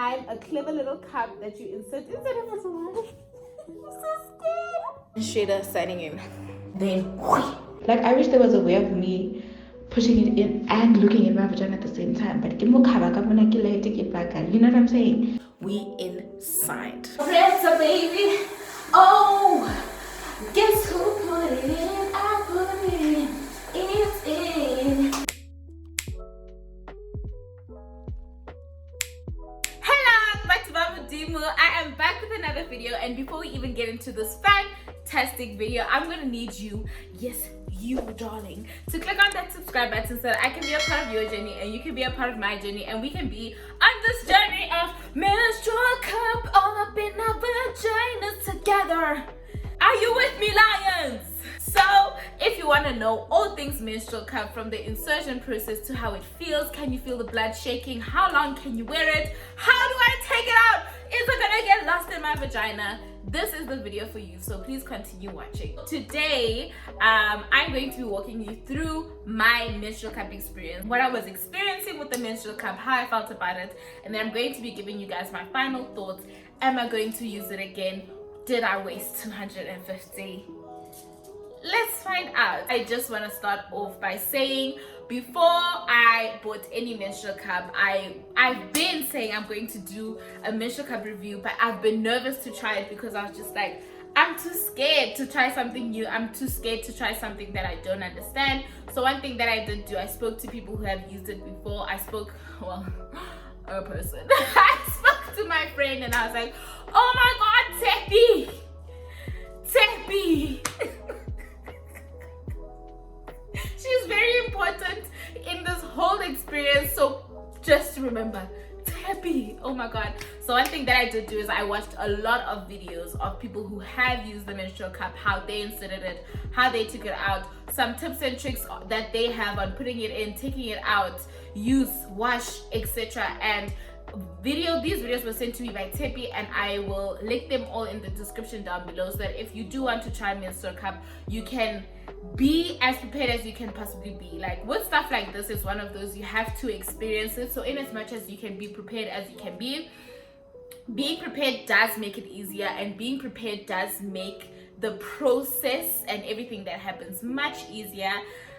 I'm a clever little cup that you insert inside of a vagina. I'm so scared. Shada signing in. Then, like, I wish there was a way of me pushing it in and looking in my vagina at the same time. But you know what I'm saying? we inside. Press baby. Oh, guess who put it in? I put it in. It's in. Hello, back to Mama Dimu. I am back with another video, and before we even get into this fantastic video, I'm gonna need you, yes, you darling, to click on that subscribe button so that I can be a part of your journey and you can be a part of my journey, and we can be on this journey of menstrual cup all up in our vaginas together. Are you with me, lions? So if you want to know all things menstrual cup, from the insertion process to how it feels, can you feel the blood shaking, how long can you wear it, how do I take it out, is it gonna get lost in my vagina, this is the video for you, so please continue watching. Today I'm going to be walking you through my menstrual cup experience, what I was experiencing with the menstrual cup, how I felt about it, and then I'm going to be giving you guys my final thoughts. Am I going to use it again? Did I waste 250? Let's find out. I just want to start off by saying, before I bought any menstrual cup, I've been saying I'm going to do a menstrual cup review, but I've been nervous to try it because I was just like, I'm too scared to try something new. I'm too scared to try something that I don't understand. So one thing that I did do, I spoke to people who have used it before. I spoke, well, a person. I spoke to my friend and I was like, oh my God, Tepi. She's very important in this whole experience, so just remember, Tepi. Oh my God. So one thing that I did do is I watched a lot of videos of people who have used the menstrual cup, how they inserted it, how they took it out, some tips and tricks that they have on putting it in, taking it out, use, wash, etc. And these videos were sent to me by Tepi, and I will link them all in the description down below, so that if you do want to try menstrual cup, you can be as prepared as you can possibly be. Like with stuff like this, is one of those you have to experience it, so in as much as you can be prepared as you can be, being prepared does make it easier, and being prepared does make the process and everything that happens much easier.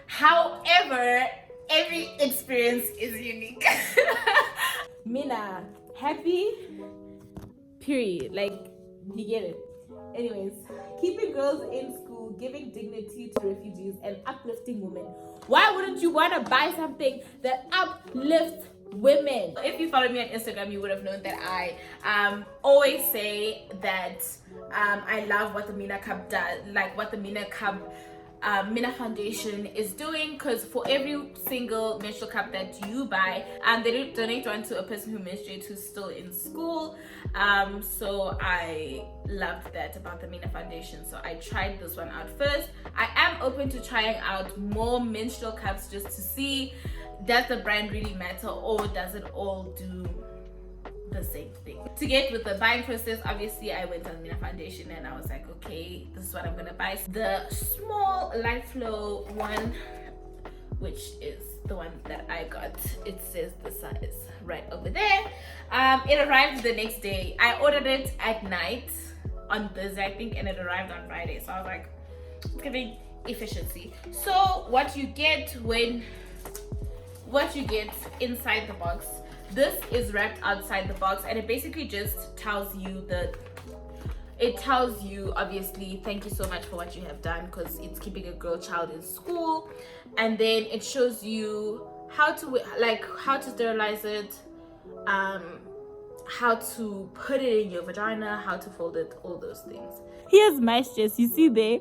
However, every experience is unique. Mina, happy, period. Like, you get it. Anyways, keeping girls in school, giving dignity to refugees, and uplifting women. Why wouldn't you want to buy something that uplifts women? If you follow me on Instagram, you would have known that I always say that I love what the Mina Cup does, like what the Mina Cup Mina Foundation is doing, because for every single menstrual cup that you buy, they donate one to a person who menstruates who's still in school. So I loved that about the Mina Foundation, so I tried this one out first. I am open to trying out more menstrual cups just to see, does the brand really matter, or does it all do the same thing? To get with the buying process, obviously I went on Mina Foundation and I was like, okay, this is what I'm gonna buy. The small light flow one, which is the one that I got, it says the size right over there. It arrived the next day. I ordered it at night on Thursday, I think, and it arrived on Friday. So I was like, it's giving efficiency. So what you get inside the box, this is wrapped outside the box, and it basically just tells you obviously, thank you so much for what you have done, because it's keeping a girl child in school, and then it shows you how to sterilize it, how to put it in your vagina, how to fold it, all those things. Here's my stress. You see there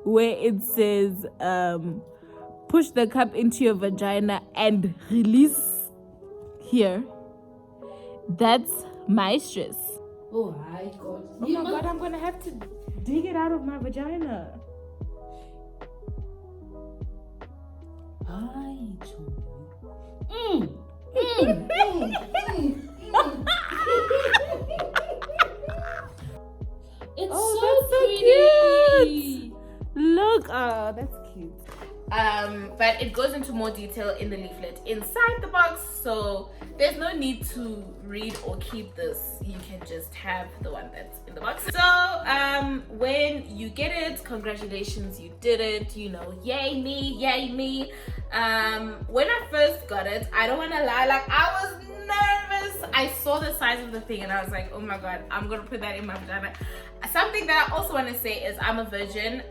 where it says push the cup into your vagina and release here. That's my stress. Oh my God. Oh my God, I'm gonna have to dig it out of my vagina. It's oh, so pretty. Cute. Look, oh, that's cute. But it goes into more detail in the leaflet inside the box, so there's no need to read or keep this. You can just have the one that's in the box. So when you get it, congratulations, you did it, you know, yay me, yay me. When I first got it, I don't want to lie, like I was nervous. I saw the size of the thing and I was like, oh my god, I'm gonna put that in my vagina. Something that I also want to say is I'm a virgin,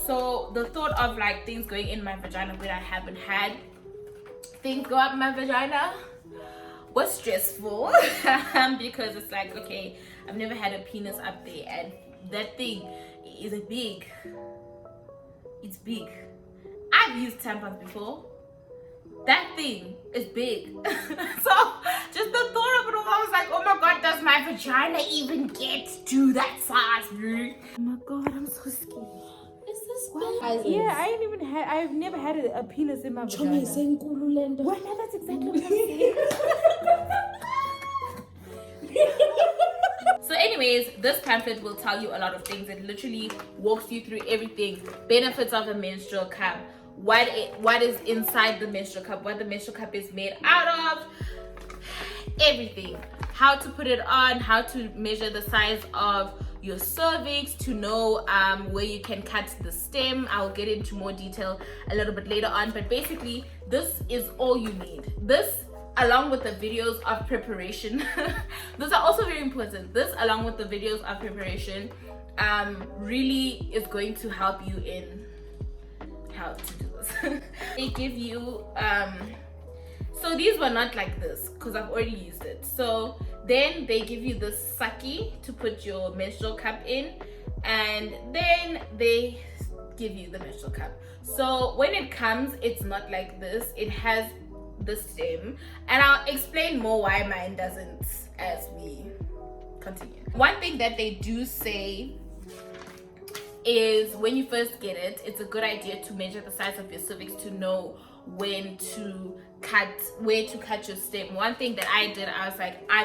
so the thought of like things going in my vagina when I haven't had things go up my vagina was stressful. Because it's like, okay, I've never had a penis up there and that thing is big. It's big. I've used tampons before. That thing is big. So just the thought of it all, I was like, oh my god, does my vagina even get to that size? Oh my god, I'm so scared. Is this bad? Yeah, I've never had a penis in my vagina. Well, that's exactly what I'm saying. So anyways, this pamphlet will tell you a lot of things. It literally walks you through everything. Benefits of a menstrual cup, what is inside the menstrual cup, what the menstrual cup is made out of, everything. How to put it on, how to measure the size of your cervix to know where you can cut the stem. I'll get into more detail a little bit later on, but basically this is all you need. This along with the videos of preparation, those are also very important. This along with the videos of preparation really is going to help you in how to do this. They give you so these were not like this because I've already used it. So then they give you this saki to put your menstrual cup in, and then they give you the menstrual cup. So when it comes, it's not like this. It has the stem, and I'll explain more why mine doesn't as we continue. One thing that they do say is when you first get it, it's a good idea to measure the size of your cervix to know where to cut your stem. One thing that I did, I was like, I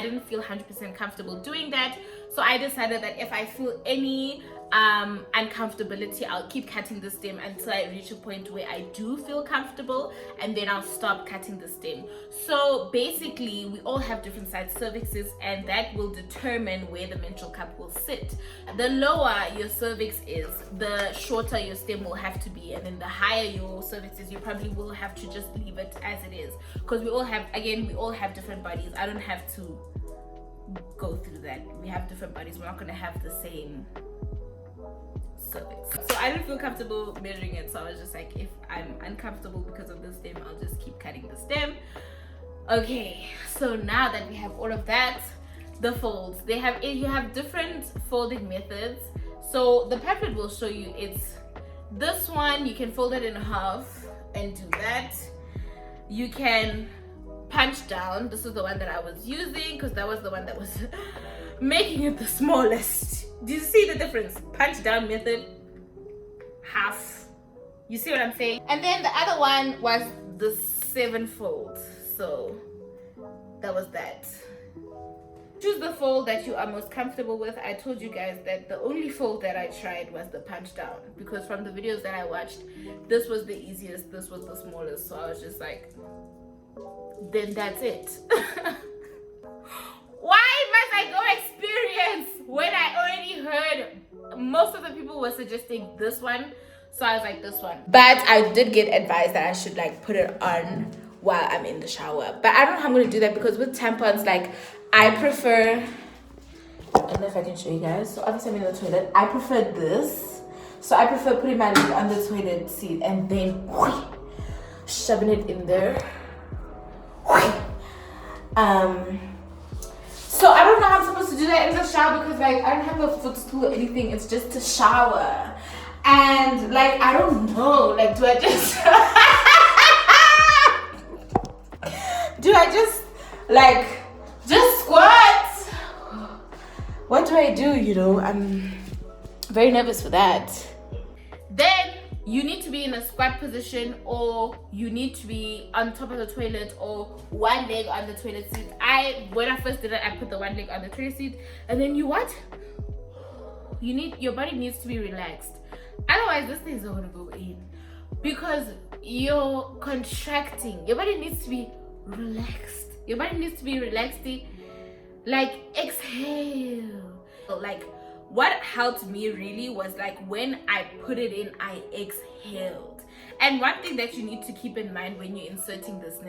didn't feel 100% comfortable doing that, so I decided that if I feel any uncomfortability, I'll keep cutting the stem until I reach a point where I do feel comfortable, and then I'll stop cutting the stem. So basically we all have different sized cervixes, and that will determine where the menstrual cup will sit. The lower your cervix is, the shorter your stem will have to be, and then the higher your cervix is, you probably will have to just leave it as it is, because we all have different bodies. I don't have to go through that. We have different bodies, we're not going to have the same cervix. So I didn't feel comfortable measuring it, so I was just like, if I'm uncomfortable because of the stem, I'll just keep cutting the stem. Okay, so now that we have all of that, the folds, you have different folding methods. So the pamphlet will show you, it's this one, you can fold it in half and do that. You can punch down. This is the one that I was using because that was the one that was making it the smallest. Do you see the difference? Punch down method, half. You see what I'm saying? And then the other one was the 7-fold. So that was that. Choose the fold that you are most comfortable with. I told you guys that the only fold that I tried was the punch down, because from the videos that I watched, this was the easiest, this was the smallest. So I was just like, then that's it. Why must I go experience when I already heard most of the people were suggesting this one? So I was like, this one. But I did get advice that I should like put it on while I'm in the shower. But I don't know how I'm gonna do that, because with tampons, like I prefer, I don't know if I can show you guys. So obviously I'm in the toilet. I prefer this. So I prefer putting my leg on the toilet seat and then shoving it in there. So I don't know how I'm supposed to do that in the shower, because like I don't have a footstool or anything. It's just to shower, and like I don't know, like do I just like just squat? What do I do? You know, I'm very nervous for that. Then you need to be in a squat position, or you need to be on top of the toilet, or one leg on the toilet seat. When I first did it, I put the one leg on the toilet seat, and then your body needs to be relaxed. Otherwise, this thing's not gonna go in, because you're contracting. Your body needs to be relaxed. Your body needs to be relaxed. Like, exhale. Like, what helped me really was like when I put it in, I exhaled. And one thing that you need to keep in mind when you're inserting this,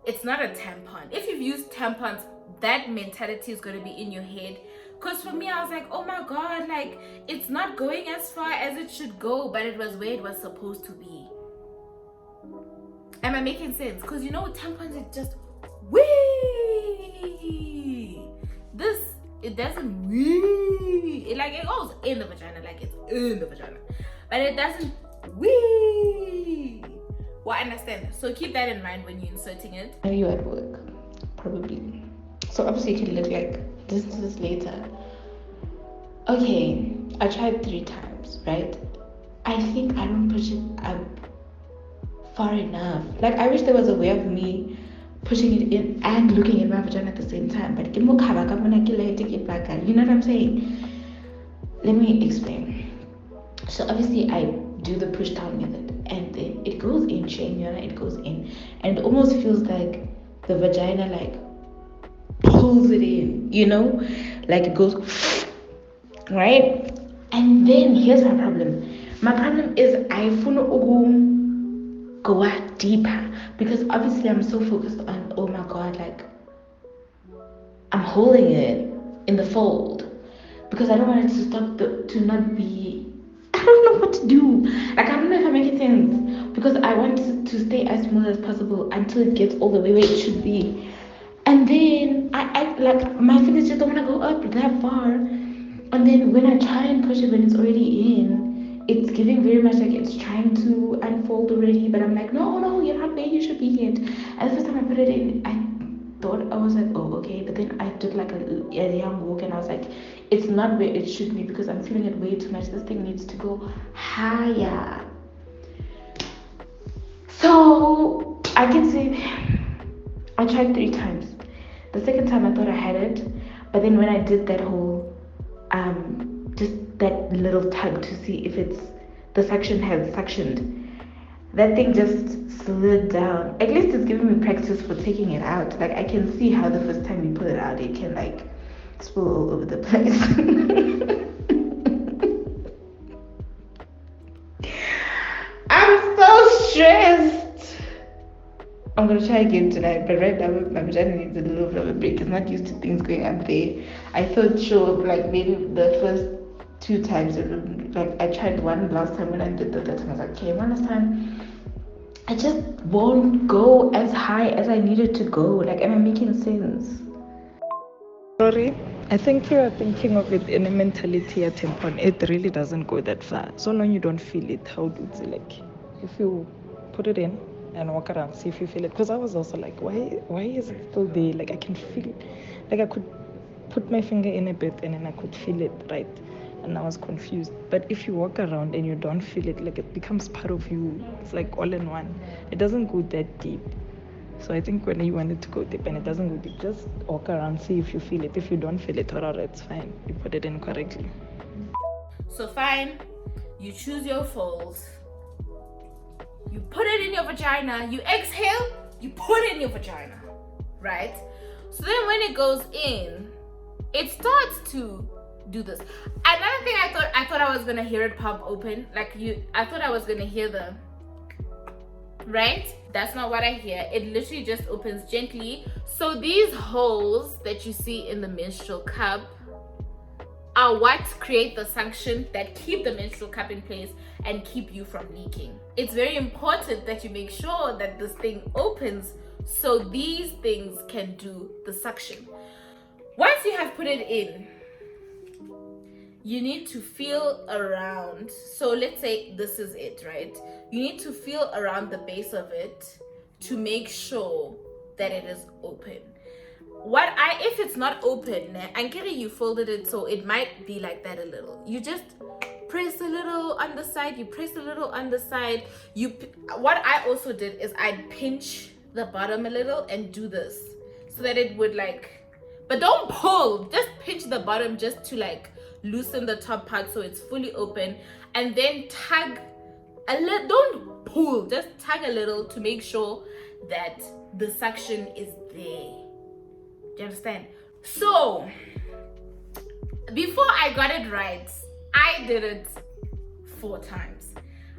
it's not a tampon. If you've used tampons, that mentality is going to be in your head. Because for me, I was like, oh my god, like, it's not going as far as it should go, but it was where it was supposed to be. Am I making sense? Because you know, tampons, it just wee. This, it doesn't wee. It like, it goes in the vagina, like it's in the vagina, but it doesn't wee. Well, I understand. So keep that in mind when you're inserting it. Are you at work? Probably. So obviously you can look like this to this later. Okay, I tried 3 times, right? I think I don't push it up far enough. Like, I wish there was a way of me pushing it in and looking at my vagina at the same time. But you know what I'm saying? Let me explain. So obviously I do the push down method, and then it goes in, it goes in, and it almost feels like the vagina like pulls it in, you know, like it goes right. And then here's my problem. My problem is I go out deeper, because obviously I'm so focused on, oh my god, like I'm holding it in the fold, because I don't want it to stop to not be, I don't know what to do. Like, I don't know if I'm making sense, because I want it to stay as smooth as possible until it gets all the way where it should be. And then I like, my fingers just don't want to go up that far. And then when I try and push it when it's already in, it's giving very much like it's trying to unfold already. But I'm like, no, you're not where you should be yet. And the first time I put it in, I thought, I was like, oh, okay. But then I took like a young walk, and I was like, it's not where it should be, because I'm feeling it way too much. This thing needs to go higher. So I can say I tried 3 times. The second time I thought I had it, but then when I did that whole just that little tug to see if it's the suction has suctioned, that thing just slid down. At least it's giving me practice for taking it out. Like, I can see how the first time you pull it out, it can like spill all over the place. I'm so stressed. I'm gonna try again tonight, but right now my vagina needs a little bit of a break. It's not used to things going up there. I thought, sure, like maybe the first 2 times, like I tried one last time when I did the third time. I was like, okay, one last time. I just won't go as high as I needed to go. Like, am I making sense? Sorry, I think you are thinking of it in a mentality at tampon. It really doesn't go that far. So long you don't feel it, how do it like? If you put it in and walk around, see if you feel it. Because I was also like, why is it still there? Like, I can feel it. Like, I could put my finger in a bit and then I could feel it, right? And I was confused. But if you walk around and you don't feel it, like, it becomes part of you. It's like all in one. It doesn't go that deep. So I think when you want it to go deep and it doesn't go deep, just walk around, see if you feel it. If you don't feel it, alright, it's fine. You put it in correctly. So fine, you choose your folds, you put it in your vagina, you exhale, you put it in your vagina, right? So then when it goes in, it starts to do this. Another thing, I thought I was gonna hear it pop open, I thought I was gonna hear the, right? That's not what I hear. It literally just opens gently. So these holes that you see in the menstrual cup are what create the suction that keep the menstrual cup in place and keep you from leaking. It's very important that you make sure that this thing opens so these things can do the suction. Once you have put it in, you need to feel around. So let's say this is it, right? You need to feel around the base of it to make sure that it is open. If it's not open, and you folded it so it might be like that a little. You just press a little on the side, what I also did is I'd pinch the bottom a little and do this so that it would but don't pull, just pinch the bottom just to loosen the top part so it's fully open, and then tug a little. Don't pull, just tug a little to make sure that the suction is there. Do you understand? So before I got it right, I did it 4 times.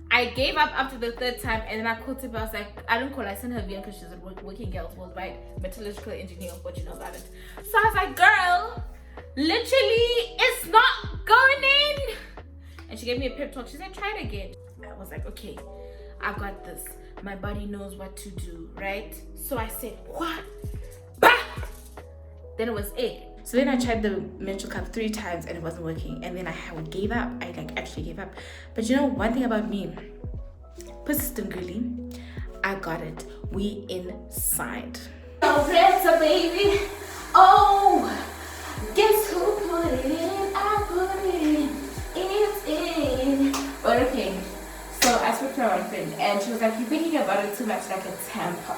I gave up after the 3rd time, and then I called her. I was like, I don't call her. I sent her VM because she's a working girls worldwide metallurgical engineer, what you know about it. So I was like, girl, literally, it's not going in. And she gave me a pep talk. She said, try it again. I was like, okay, I got this. My body knows what to do, right? So I said, what? Bah! Then it was it. So then I tried the Menstrual Cup 3 times and it wasn't working. And then I gave up. I actually gave up. But you know one thing about me, persistently, I got it. We inside. Oh, Pressa, baby. Oh, guess who put it in? I put it in. It's in. But okay, so I spoke to my one friend and she was like, you're thinking about it too much like a tampon.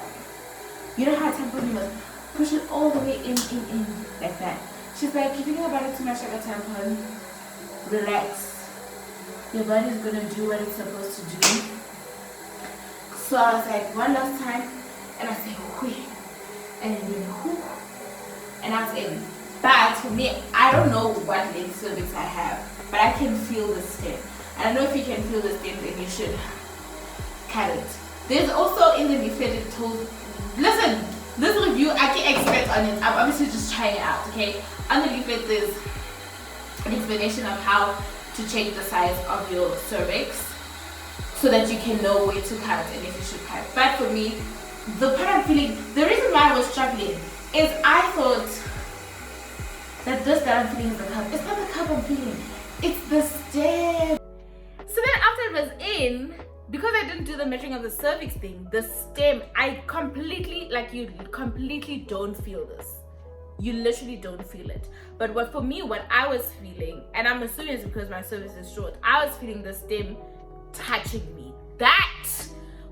You know how a tampon, you must push it all the way in, like that. She's like, you're thinking about it too much like a tampon. Relax. Your body's gonna do what it's supposed to do. So I was like, one last time, and I said, whoo, and then whoo, and I was in. But for me, I don't know what length cervix I have, but I can feel the stem. And I know if you can feel the stem, then you should cut it. There's also in the leaflet it told, listen, this review, I can expect on it. I'm obviously just trying it out, okay? On the leaflet, there's an explanation of how to change the size of your cervix so that you can know where to cut and if you should cut. But for me, the part I'm feeling, the reason why I was struggling is I thought that this that I'm feeling is the cup. It's not the cup I'm feeling, it's the stem. So then after it was in, because I didn't do the measuring of the cervix thing, the stem, I completely, like, you completely don't feel this. You literally don't feel it. But what I was feeling, and I'm assuming it's because my cervix is short, I was feeling the stem touching me. That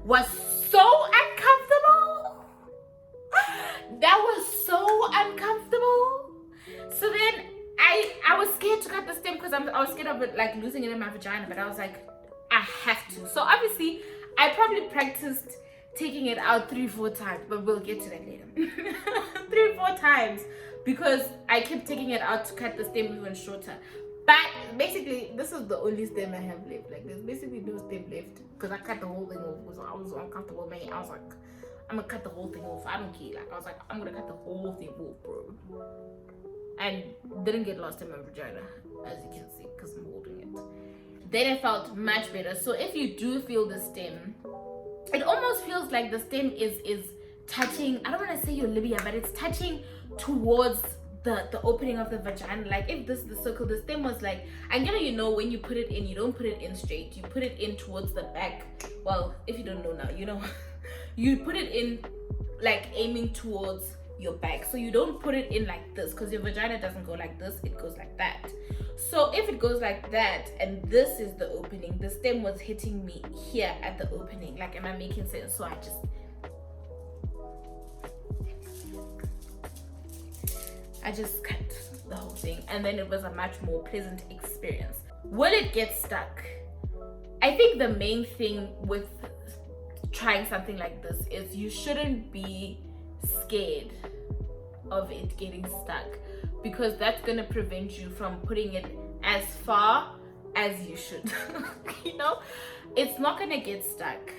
was so uncomfortable. That was so uncomfortable. So then I was scared to cut the stem because I was scared of it like losing it in my vagina, but I was like, I have to. So obviously I probably practiced taking it out 3-4 times, but we'll get to that later. 3-4 times because I kept taking it out to cut the stem even shorter. But basically this is the only stem I have left. Like there's basically no stem left because I cut the whole thing off because I was uncomfortable, man. I was like, I'm gonna cut the whole thing off. I don't care. Like I was like, I'm gonna cut the whole thing off, bro. And didn't get lost in my vagina, as you can see, because I'm holding it. Then it felt much better. So if you do feel the stem, it almost feels like the stem is touching, I don't want to say your labia, but it's touching towards the opening of the vagina. Like if this is the circle, the stem was like, I'm gonna, you know, when you put it in, you don't put it in straight, you put it in towards the back. Well, if you don't know now, you know, you put it in like aiming towards your back. So you don't put it in like this because your vagina doesn't go like this, it goes like that. So if it goes like that and this is the opening, the stem was hitting me here at the opening. Like, am I making sense? So I just cut the whole thing, and then it was a much more pleasant experience. Will it get stuck? I think the main thing with trying something like this is you shouldn't be scared of it getting stuck, because that's going to prevent you from putting it as far as you should. You know, it's not going to get stuck.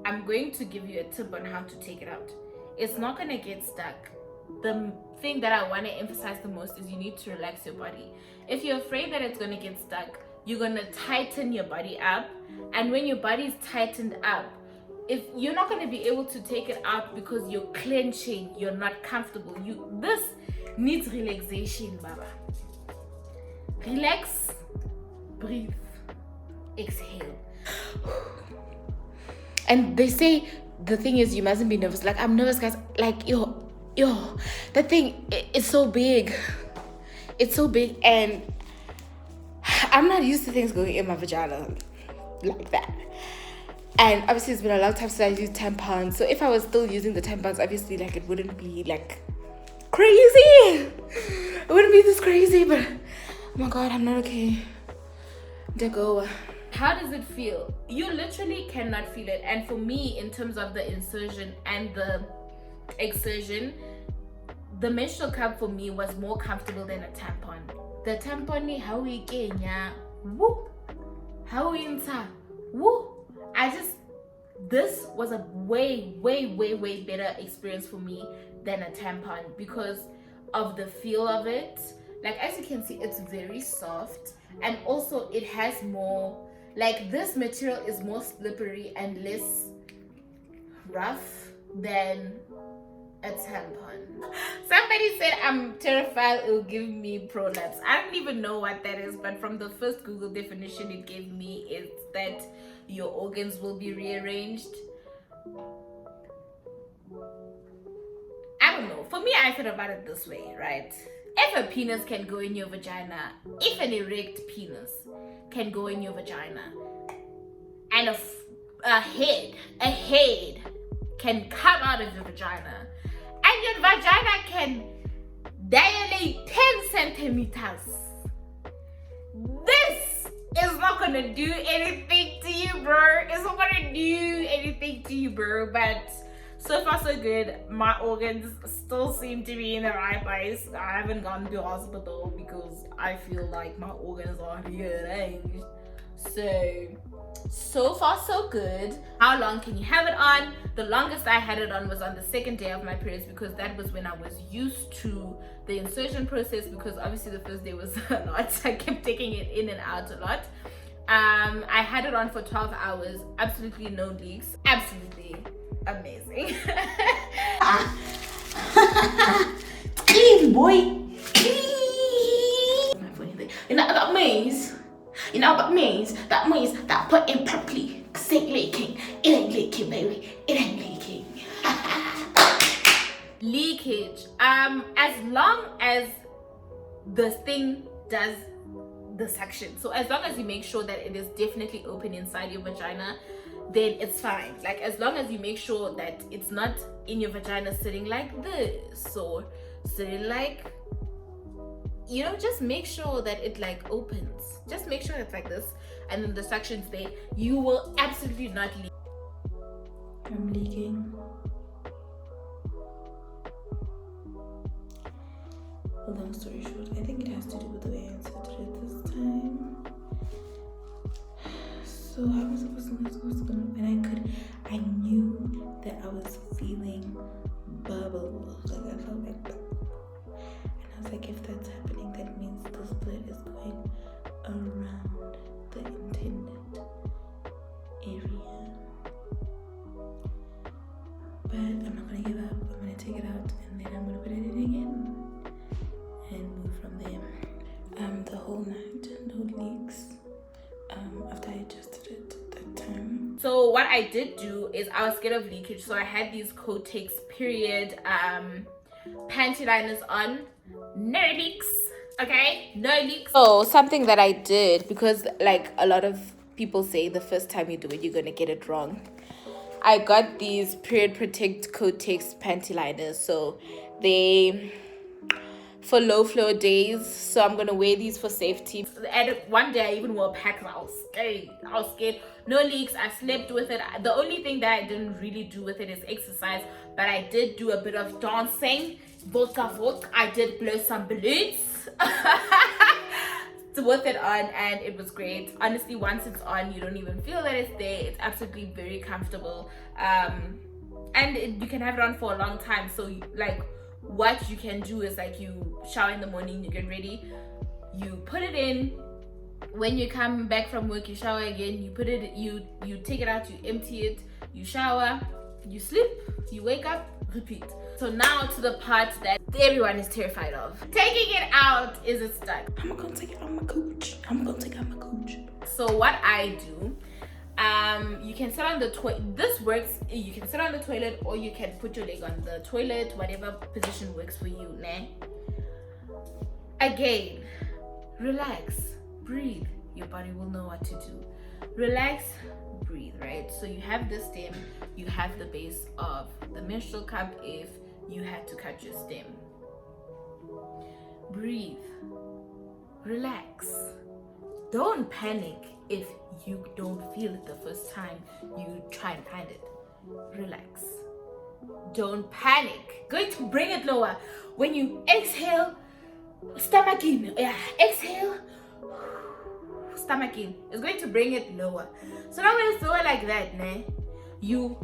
I'm going to give you a tip on how to take it out. It's not going to get stuck. The thing that I want to emphasize the most is you need to relax your body. If you're afraid that it's going to get stuck, you're going to tighten your body up, and when your body is tightened up, if you're not going to be able to take it out because you're clenching, you're not comfortable. This needs relaxation, Baba. Relax, breathe, exhale. And they say the thing is you mustn't be nervous. Like, I'm nervous, guys. Like, yo, that thing, it's so big. It's so big, and I'm not used to things going in my vagina like that. And obviously it's been a long time since I used tampons, so if I was still using the tampons, obviously like it wouldn't be like crazy. It wouldn't be this crazy, but oh my god, I'm not okay. Go. How does it feel? You literally cannot feel it. And for me, in terms of the insertion and the excision, the menstrual cup for me was more comfortable than a tampon. The tampon, how we Kenya, woo, how we inside, woo. This was a way better experience for me than a tampon because of the feel of it. Like, as you can see, it's very soft, and also it has more, like, this material is more slippery and less rough than a tampon. Somebody said I'm terrified it'll give me prolapse. I don't even know what that is, but from the first Google definition it gave me, it's that your organs will be rearranged. I don't know. For me, I thought about it this way, right? If a penis can go in your vagina, if an erect penis can go in your vagina, and a head can come out of your vagina, and your vagina can dilate 10 centimeters, this is not gonna do anything to you, bro. It's not gonna do anything to you, bro. But so far so good. My organs still seem to be in the right place. I haven't gone to hospital because I feel like my organs are rearranged. So far so good. How long can you have it on? The longest I had it on was on the second day of my periods, because that was when I was used to the insertion process, because obviously the first day was a lot. I kept taking it in and out a lot. I had it on for 12 hours, absolutely no leaks, absolutely amazing. Clean, boy, clean. My funny thing. You know what that means? You know what that means? That means that put in properly. Cause it ain't leaking. It ain't leaking, baby. It ain't leaking. Leakage. As long as the thing does the suction, so as long as you make sure that it is definitely open inside your vagina, then it's fine. Like, as long as you make sure that it's not in your vagina sitting like this or sitting like, you know, just make sure that it like opens. Just make sure it's like this, and then the suction's there. You will absolutely not leak. I'm leaking. Well, long story short, I think it has to do with the way I inserted it this time. So how was I supposed to know? And I knew that I was feeling bubbles. Like, I felt like bubbles. And I was like, if that's happening, that means this blood is going around the intended area. But I'm not gonna give up. I'm gonna take it out, and then I'm gonna put it in again and move from there. The whole night, no leaks. After I adjusted it that time. So what I did do is, I was scared of leakage, so I had these Kotex period panty liners on. No leaks, okay? No leaks. So something that I did, because like a lot of people say the first time you do it you're gonna get it wrong, I got these period protect Kotex panty liners. So they for low flow days, so I'm gonna wear these for safety. And one day I even wore packs. I was scared. No leaks. I slept with it. The only thing that I didn't really do with it is exercise, but I did do a bit of dancing. Volk. I did blow some balloons with it on, and it was great. Honestly, once it's on, you don't even feel that it's there. It's absolutely very comfortable, and you can have it on for a long time. So like, what you can do is, like, you shower in the morning, you get ready, you put it in. When you come back from work, you shower again, you put it, you take it out, you empty it, you shower, you sleep, you wake up, repeat. So now to the part that everyone is terrified of. Taking it out. Is it stuck? I'm gonna take it out my cooch. So what I do, you can sit on the toilet. This works. You can sit on the toilet, or you can put your leg on the toilet, whatever position works for you, nah? Again, relax, breathe. Your body will know what to do. Relax, breathe, right? So you have the stem, you have the base of the menstrual cup if you had to cut your stem. Breathe, relax. Don't panic if you don't feel it the first time you try and find it. Relax. don't panic. Going to bring it lower. When you exhale, stomach in. Yeah, exhale, stomach in. It's going to bring it lower. So now when it's lower like that, you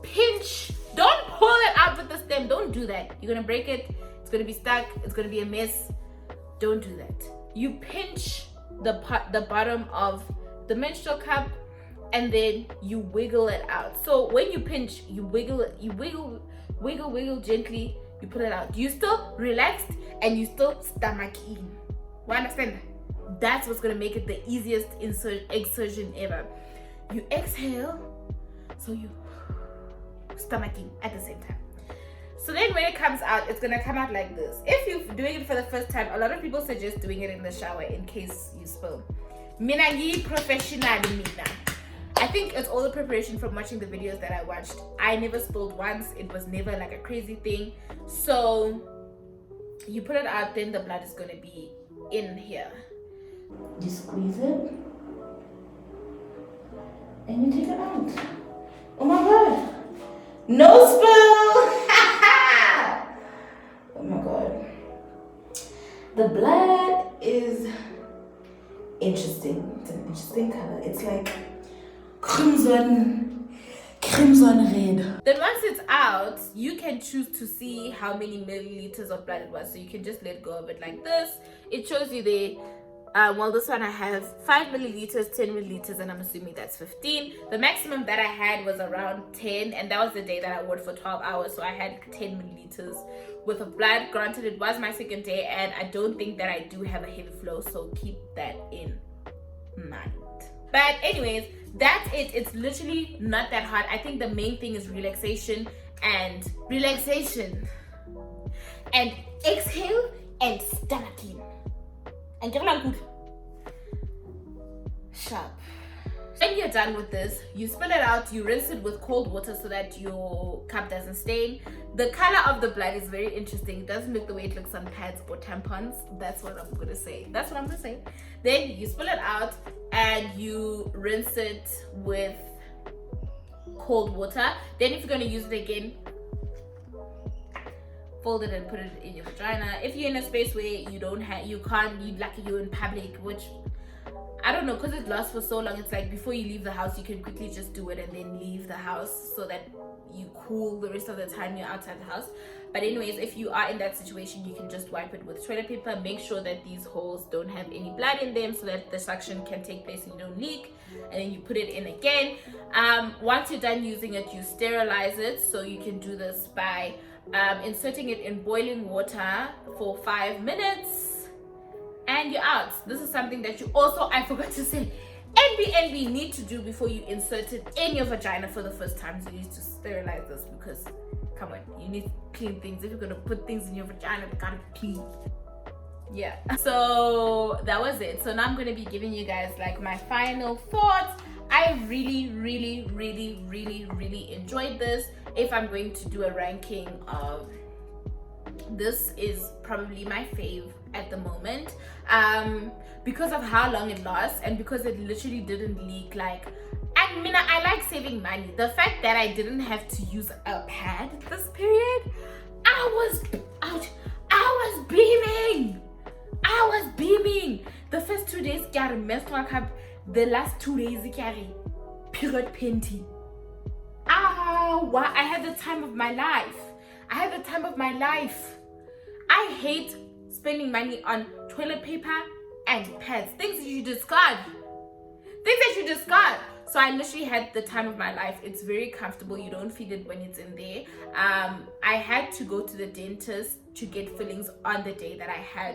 pinch. Don't pull it out with the stem. Don't do that. You're gonna break it. It's gonna be stuck. It's gonna be a mess. Don't do that. You pinch the bottom of the menstrual cup, and then you wiggle it out. So when you pinch, you wiggle gently. You pull it out. You still relaxed and you still stomach in. You understand that? That's what's gonna make it the easiest exertion ever. You exhale, so you stomach in at the same time. So then when it comes out, it's gonna come out like this. If you're doing it for the first time, a lot of people suggest doing it in the shower in case you spill. Mina professional mina. I think it's all the preparation from watching the videos that I watched. I never spilled once. It was never like a crazy thing. So you put it out, then the blood is going to be in here. You squeeze it and you take it out. Oh my god. No spill. Oh my god. The blood is interesting. It's an interesting color. It's like crimson red. Then once it's out, you can choose to see how many milliliters of blood it was. So you can just let go of it like this. It shows you there. Well, this one I have 5 milliliters, 10 milliliters, and I'm assuming that's 15. The maximum that I had was around 10, and that was the day that I worked for 12 hours. So I had 10 milliliters worth of blood. Granted, it was my second day, and I don't think that I do have a heavy flow, so keep that in mind. But anyways, that's it. It's literally not that hard. I think the main thing is relaxation and exhale and stomach in. And get good. Sharp. When you're done with this, you spill it out, you rinse it with cold water so that your cup doesn't stain. The color of the blood is very interesting. It doesn't look the way it looks on pads or tampons. That's what I'm gonna say. Then you spill it out and you rinse it with cold water. Then if you're gonna use it again, fold it and put it in your vagina. If you're in a space where you're in public, which I don't know, because it lasts for so long. It's like before you leave the house, you can quickly just do it and then leave the house so that you cool the rest of the time you're outside the house. But anyways, if you are in that situation, you can just wipe it with toilet paper. Make sure that these holes don't have any blood in them so that the suction can take place and you don't leak. And then you put it in again. Once you're done using it, you sterilize it. So you can do this by inserting it in boiling water for 5 minutes, and you're out. This is something that you also, I forgot to say, NB need to do before you insert it in your vagina for the first time. So you need to sterilize this because, come on, you need clean things. If you're gonna put things in your vagina, they gotta be clean. Yeah. So that was it. So now I'm gonna be giving you guys like my final thoughts. I really enjoyed this. If I'm going to do a ranking of, this is probably my fave at the moment, because of how long it lasts and because it literally didn't leak. Like, and Mina, I like saving money. The fact that I didn't have to use a pad this period, I was beaming. The first 2 days got a menstrual cup. The last 2 days got a period panty. I had the time of my life. I hate spending money on toilet paper and pads, things that you discard. So I literally had the time of my life. It's very comfortable. You don't feel it when it's in there. I had to go to the dentist to get fillings on the day that I had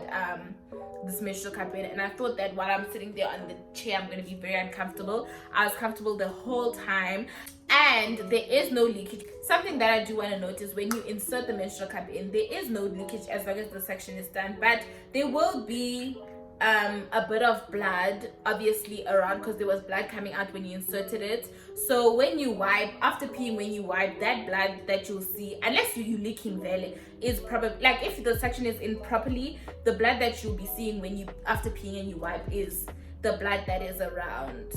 this menstrual cup in, and I thought that while I'm sitting there on the chair, I'm going to be very uncomfortable. I was comfortable the whole time, and there is no leakage. Something that I do want to notice, when you insert the menstrual cup in, there is no leakage as long as the suction is done, but there will be a bit of blood obviously around because there was blood coming out when you inserted it. So when you wipe, after peeing, when you wipe, that blood that you'll see, unless you're leaking valley, is probably, like, if the suction is in properly, the blood that you'll be seeing when you, after peeing and you wipe, is the blood that is around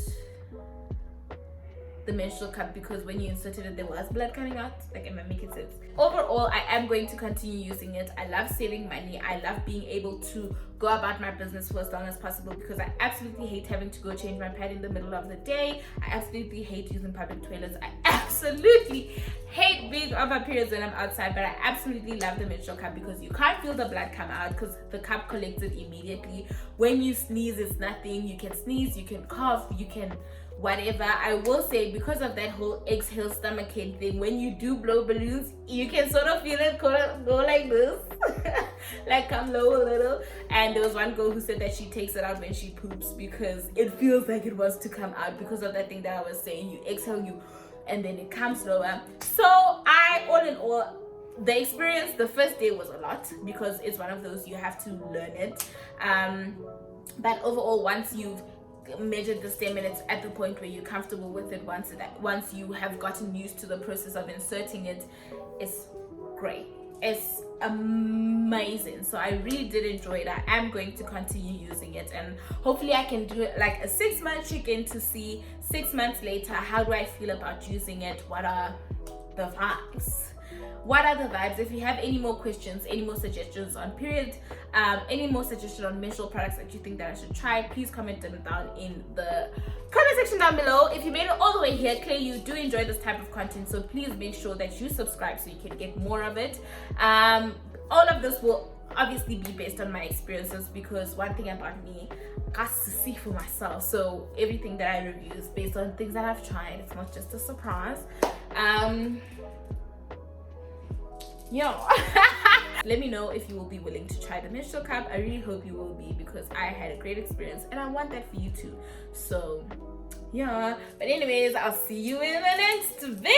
the menstrual cup because when you inserted it there was blood coming out. Like, am I making sense? Overall, I am going to continue using it. I love saving money. I love being able to go about my business for as long as possible because I absolutely hate having to go change my pad in the middle of the day. I absolutely hate using public toilets. I absolutely hate being on my periods when I'm outside, but I absolutely love the menstrual cup because you can't feel the blood come out because the cup collects it immediately. When you sneeze, it's nothing. You can sneeze, you can cough, you can whatever. I will say, because of that whole exhale stomachache thing, when you do blow balloons, you can sort of feel it go like this like come low a little. And there was one girl who said that she takes it out when she poops because it feels like it wants to come out because of that thing that I was saying. You exhale, you and then it comes lower. So I, all in all, the experience the first day was a lot because it's one of those you have to learn it, but overall, once you've measured the 10 minutes at the point where you're comfortable with it, once you have gotten used to the process of inserting it, it's great. It's amazing. So I really did enjoy it. I am going to continue using it, and hopefully I can do it like a 6-month check-in to see 6 months later how do I feel about using it. What are the vibes? If you have any more questions, any more suggestions on period, any more suggestions on menstrual products that you think that I should try, please comment them down in the comment section down below. If you made it all the way here, clearly you do enjoy this type of content, so please make sure that you subscribe so you can get more of it. All of this will obviously be based on my experiences because one thing about me, I got to see for myself. So everything that I review is based on things that I've tried. It's not just a surprise. Let me know if you will be willing to try the menstrual cup. I really hope you will be because I had a great experience and I want that for you too. So yeah, but anyways, I'll see you in the next video.